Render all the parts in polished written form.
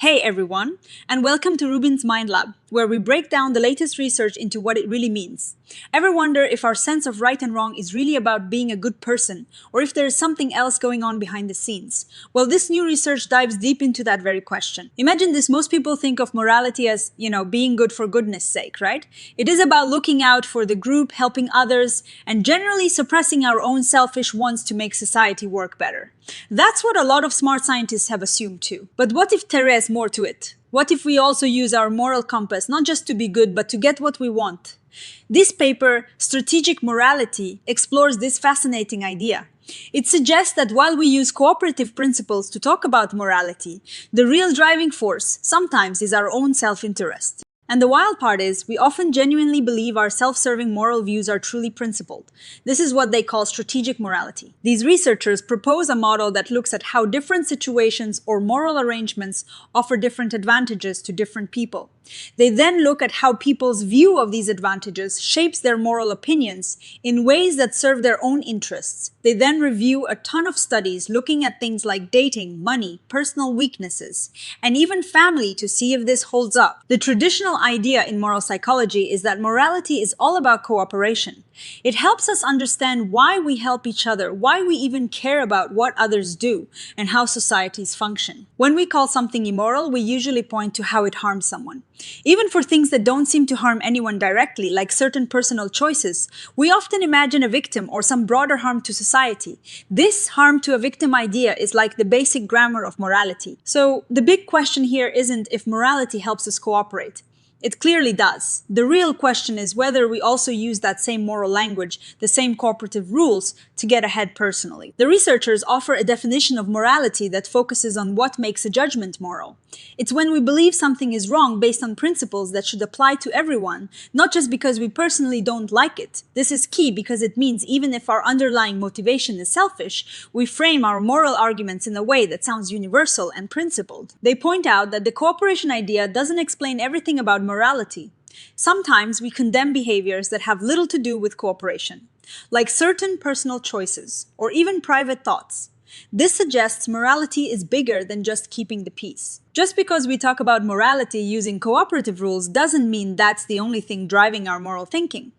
Hey everyone, and welcome to RUBIN'S MindLab, where we break down the latest research into what it really means. Ever wonder if our sense of right and wrong is really about being a good person, or if there is something else going on behind the scenes? Well, this new research dives deep into that very question. Imagine this: most people think of morality as, being good for goodness sake, right? It is about looking out for the group, helping others, and generally suppressing our own selfish wants to make society work better. That's what a lot of smart scientists have assumed too. But what if there is more to it? What if we also use our moral compass not just to be good, but to get what we want? This paper, Strategic Morality, explores this fascinating idea. It suggests that while we use cooperative principles to talk about morality, the real driving force sometimes is our own self-interest. And the wild part is, we often genuinely believe our self-serving moral views are truly principled. This is what they call strategic morality. These researchers propose a model that looks at how different situations or moral arrangements offer different advantages to different people. They then look at how people's view of these advantages shapes their moral opinions in ways that serve their own interests. They then review a ton of studies looking at things like dating, money, personal weaknesses, and even family to see if this holds up. The traditional idea in moral psychology is that morality is all about cooperation. It helps us understand why we help each other, why we even care about what others do, and how societies function. When we call something immoral, we usually point to how it harms someone. Even for things that don't seem to harm anyone directly, like certain personal choices, we often imagine a victim or some broader harm to society. This harm to a victim idea is like the basic grammar of morality. So the big question here isn't if morality helps us cooperate. It clearly does. The real question is whether we also use that same moral language, the same cooperative rules, to get ahead personally. The researchers offer a definition of morality that focuses on what makes a judgment moral. It's when we believe something is wrong based on principles that should apply to everyone, not just because we personally don't like it. This is key because it means even if our underlying motivation is selfish, we frame our moral arguments in a way that sounds universal and principled. They point out that the cooperation idea doesn't explain everything about morality. Sometimes we condemn behaviors that have little to do with cooperation, like certain personal choices or even private thoughts. This suggests morality is bigger than just keeping the peace. Just because we talk about morality using cooperative rules doesn't mean that's the only thing driving our moral thinking.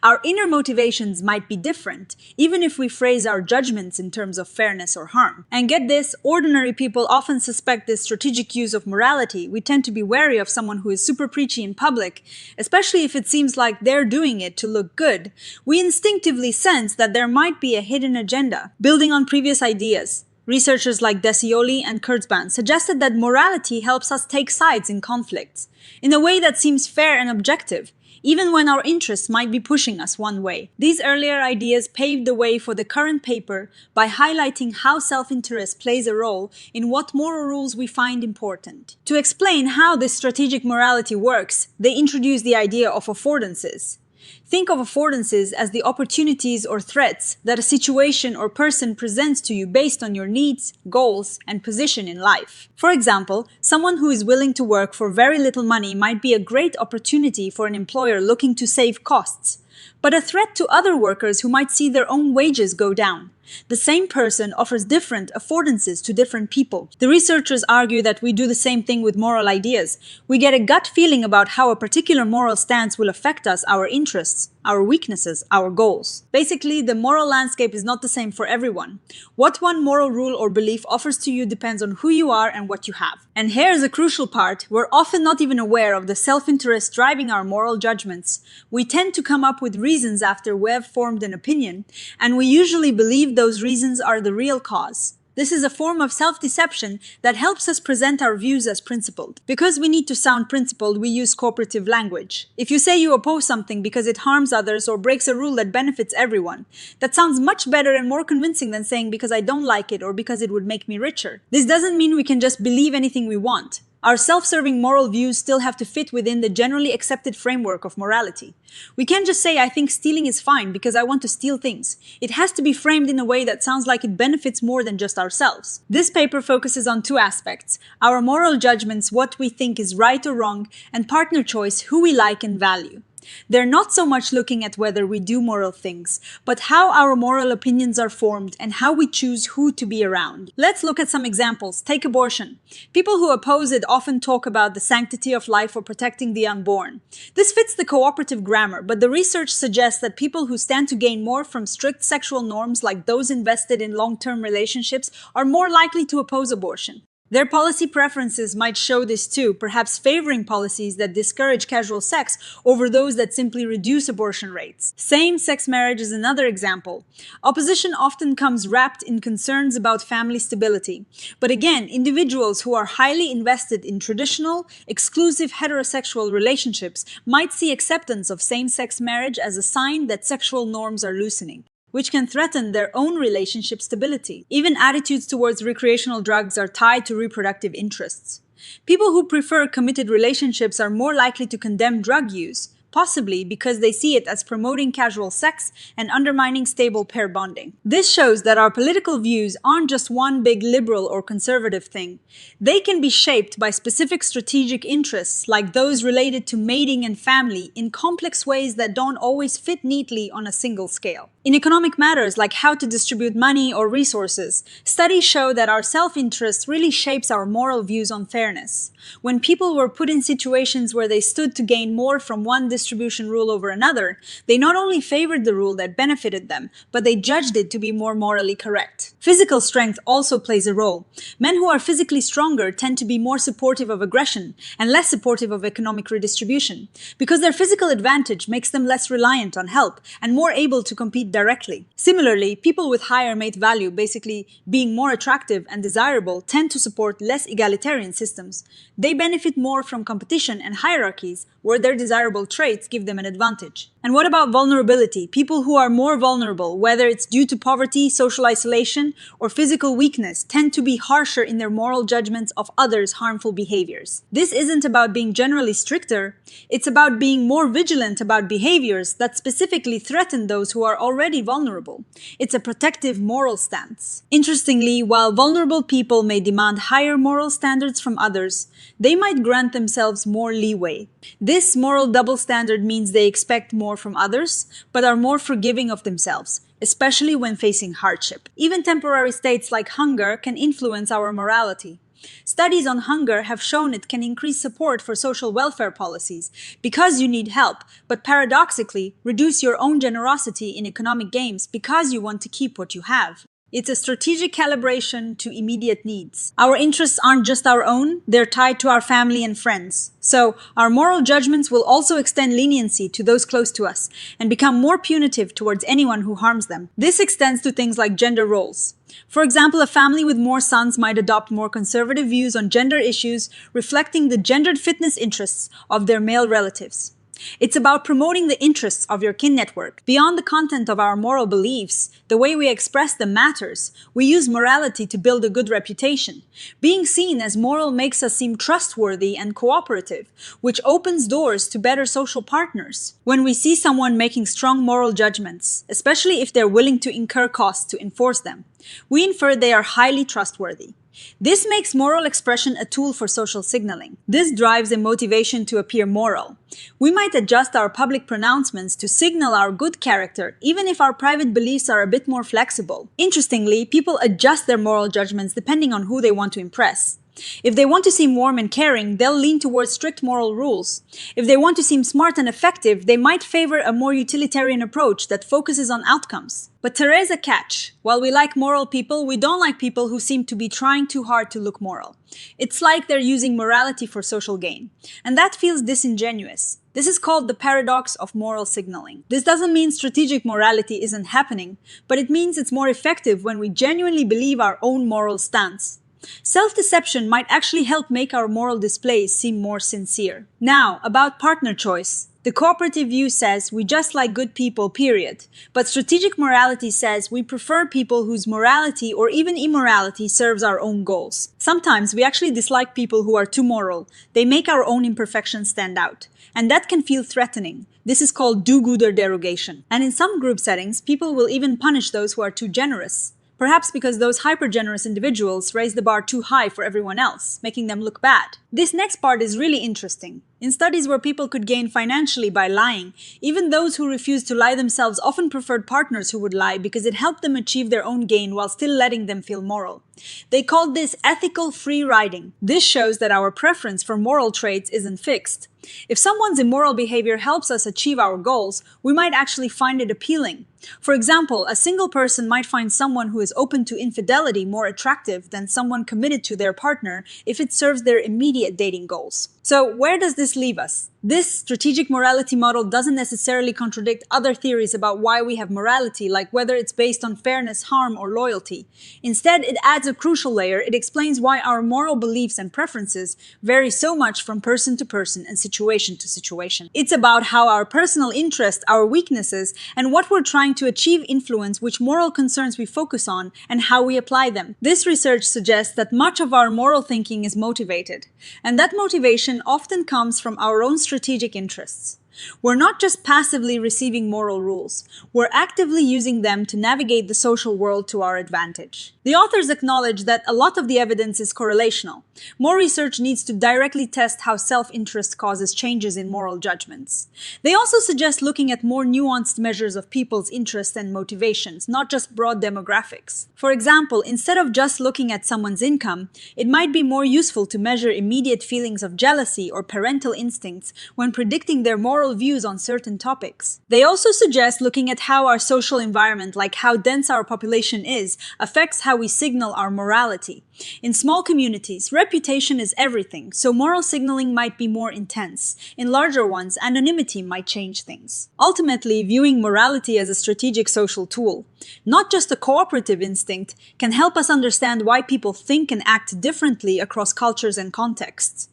Our inner motivations might be different, even if we phrase our judgments in terms of fairness or harm. And get this, ordinary people often suspect this strategic use of morality. We tend to be wary of someone who is super preachy in public, especially if it seems like they're doing it to look good. We instinctively sense that there might be a hidden agenda. Building on previous ideas, researchers like Desioli and Kurzban suggested that morality helps us take sides in conflicts, in a way that seems fair and objective, even when our interests might be pushing us one way. These earlier ideas paved the way for the current paper by highlighting how self-interest plays a role in what moral rules we find important. To explain how this strategic morality works, they introduce the idea of affordances. Think of affordances as the opportunities or threats that a situation or person presents to you based on your needs, goals, and position in life. For example, someone who is willing to work for very little money might be a great opportunity for an employer looking to save costs, but a threat to other workers who might see their own wages go down. The same person offers different affordances to different people. The researchers argue that we do the same thing with moral ideas. We get a gut feeling about how a particular moral stance will affect us, our interests, our weaknesses, our goals. Basically, the moral landscape is not the same for everyone. What one moral rule or belief offers to you depends on who you are and what you have. And here's a crucial part: we're often not even aware of the self-interest driving our moral judgments. We tend to come up with reasons after we've formed an opinion, and we usually believe those reasons are the real cause. This is a form of self-deception that helps us present our views as principled. Because we need to sound principled, we use cooperative language. If you say you oppose something because it harms others or breaks a rule that benefits everyone, that sounds much better and more convincing than saying because I don't like it or because it would make me richer. This doesn't mean we can just believe anything we want. Our self-serving moral views still have to fit within the generally accepted framework of morality. We can't just say, I think stealing is fine because I want to steal things. It has to be framed in a way that sounds like it benefits more than just ourselves. This paper focuses on two aspects: our moral judgments, what we think is right or wrong, and partner choice, who we like and value. They're not so much looking at whether we do moral things, but how our moral opinions are formed and how we choose who to be around. Let's look at some examples. Take abortion. People who oppose it often talk about the sanctity of life or protecting the unborn. This fits the cooperative grammar, but the research suggests that people who stand to gain more from strict sexual norms, like those invested in long-term relationships, are more likely to oppose abortion. Their policy preferences might show this too, perhaps favoring policies that discourage casual sex over those that simply reduce abortion rates. Same-sex marriage is another example. Opposition often comes wrapped in concerns about family stability. But again, individuals who are highly invested in traditional, exclusive heterosexual relationships might see acceptance of same-sex marriage as a sign that sexual norms are loosening, which can threaten their own relationship stability. Even attitudes towards recreational drugs are tied to reproductive interests. People who prefer committed relationships are more likely to condemn drug use, possibly because they see it as promoting casual sex and undermining stable pair bonding. This shows that our political views aren't just one big liberal or conservative thing. They can be shaped by specific strategic interests, like those related to mating and family, in complex ways that don't always fit neatly on a single scale. In economic matters like how to distribute money or resources, studies show that our self-interest really shapes our moral views on fairness. When people were put in situations where they stood to gain more from one distribution rule over another, they not only favored the rule that benefited them, but they judged it to be more morally correct. Physical strength also plays a role. Men who are physically stronger tend to be more supportive of aggression and less supportive of economic redistribution, because their physical advantage makes them less reliant on help and more able to compete directly. Similarly, people with higher mate value, basically being more attractive and desirable, tend to support less egalitarian systems. They benefit more from competition and hierarchies where their desirable traits give them an advantage. And what about vulnerability? People who are more vulnerable, whether it's due to poverty, social isolation, or physical weakness, tend to be harsher in their moral judgments of others' harmful behaviors. This isn't about being generally stricter, it's about being more vigilant about behaviors that specifically threaten those who are already vulnerable. It's a protective moral stance. Interestingly, while vulnerable people may demand higher moral standards from others, they might grant themselves more leeway. This moral double standard means they expect more from others, but are more forgiving of themselves, especially when facing hardship. Even temporary states like hunger can influence our morality. Studies on hunger have shown it can increase support for social welfare policies because you need help, but paradoxically reduce your own generosity in economic games because you want to keep what you have. It's a strategic calibration to immediate needs. Our interests aren't just our own, they're tied to our family and friends. So, our moral judgments will also extend leniency to those close to us and become more punitive towards anyone who harms them. This extends to things like gender roles. For example, a family with more sons might adopt more conservative views on gender issues, reflecting the gendered fitness interests of their male relatives. It's about promoting the interests of your kin network. Beyond the content of our moral beliefs, the way we express them matters. We use morality to build a good reputation. Being seen as moral makes us seem trustworthy and cooperative, which opens doors to better social partners. When we see someone making strong moral judgments, especially if they're willing to incur costs to enforce them, we infer they are highly trustworthy. This makes moral expression a tool for social signaling. This drives a motivation to appear moral. We might adjust our public pronouncements to signal our good character, even if our private beliefs are a bit more flexible. Interestingly, people adjust their moral judgments depending on who they want to impress. If they want to seem warm and caring, they'll lean towards strict moral rules. If they want to seem smart and effective, they might favor a more utilitarian approach that focuses on outcomes. But there is a catch. While we like moral people, we don't like people who seem to be trying too hard to look moral. It's like they're using morality for social gain. And that feels disingenuous. This is called the paradox of moral signaling. This doesn't mean strategic morality isn't happening, but it means it's more effective when we genuinely believe our own moral stance. Self-deception might actually help make our moral displays seem more sincere. Now, about partner choice. The cooperative view says we just like good people, period. But strategic morality says we prefer people whose morality or even immorality serves our own goals. Sometimes we actually dislike people who are too moral. They make our own imperfections stand out. And that can feel threatening. This is called do-gooder derogation. And in some group settings, people will even punish those who are too generous. Perhaps because those hyper-generous individuals raise the bar too high for everyone else, making them look bad. This next part is really interesting. In studies where people could gain financially by lying, even those who refused to lie themselves often preferred partners who would lie because it helped them achieve their own gain while still letting them feel moral. They called this ethical free riding. This shows that our preference for moral traits isn't fixed. If someone's immoral behavior helps us achieve our goals, we might actually find it appealing. For example, a single person might find someone who is open to infidelity more attractive than someone committed to their partner if it serves their immediate dating goals. So, where does this leave us? This strategic morality model doesn't necessarily contradict other theories about why we have morality, like whether it's based on fairness, harm, or loyalty. Instead, it adds a crucial layer. It explains why our moral beliefs and preferences vary so much from person to person and situation to situation. It's about how our personal interests, our weaknesses, and what we're trying to achieve influence which moral concerns we focus on and how we apply them. This research suggests that much of our moral thinking is motivated, and that motivation often comes from our own strategic interests. We're not just passively receiving moral rules, we're actively using them to navigate the social world to our advantage. The authors acknowledge that a lot of the evidence is correlational. More research needs to directly test how self-interest causes changes in moral judgments. They also suggest looking at more nuanced measures of people's interests and motivations, not just broad demographics. For example, instead of just looking at someone's income, it might be more useful to measure immediate feelings of jealousy or parental instincts when predicting their moral views on certain topics. They also suggest looking at how our social environment, like how dense our population is, affects how we signal our morality. In small communities, reputation is everything, so moral signaling might be more intense. In larger ones, anonymity might change things. Ultimately, viewing morality as a strategic social tool, not just a cooperative instinct, can help us understand why people think and act differently across cultures and contexts.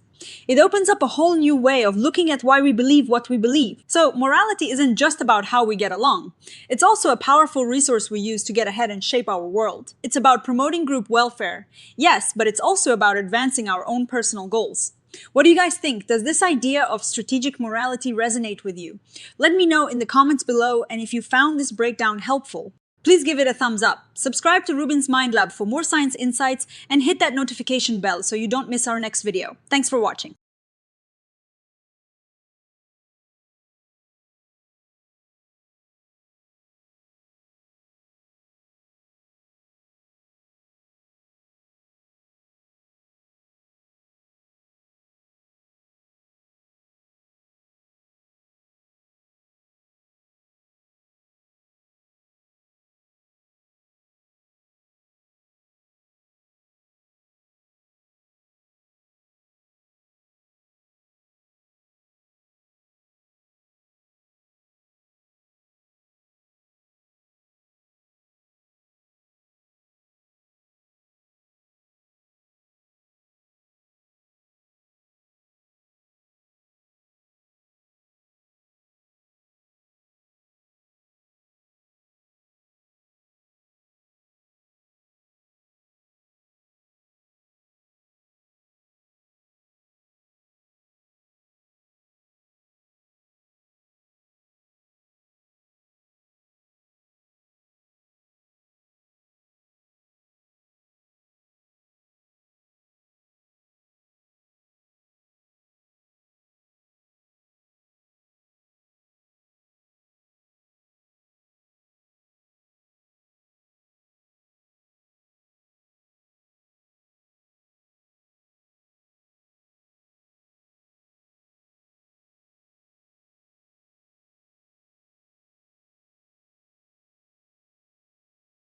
It opens up a whole new way of looking at why we believe what we believe. So, morality isn't just about how we get along. It's also a powerful resource we use to get ahead and shape our world. It's about promoting group welfare. Yes, but it's also about advancing our own personal goals. What do you guys think? Does this idea of strategic morality resonate with you? Let me know in the comments below, and if you found this breakdown helpful, please give it a thumbs up. Subscribe to RUBIN'S MindLab for more science insights and hit that notification bell so you don't miss our next video. Thanks for watching.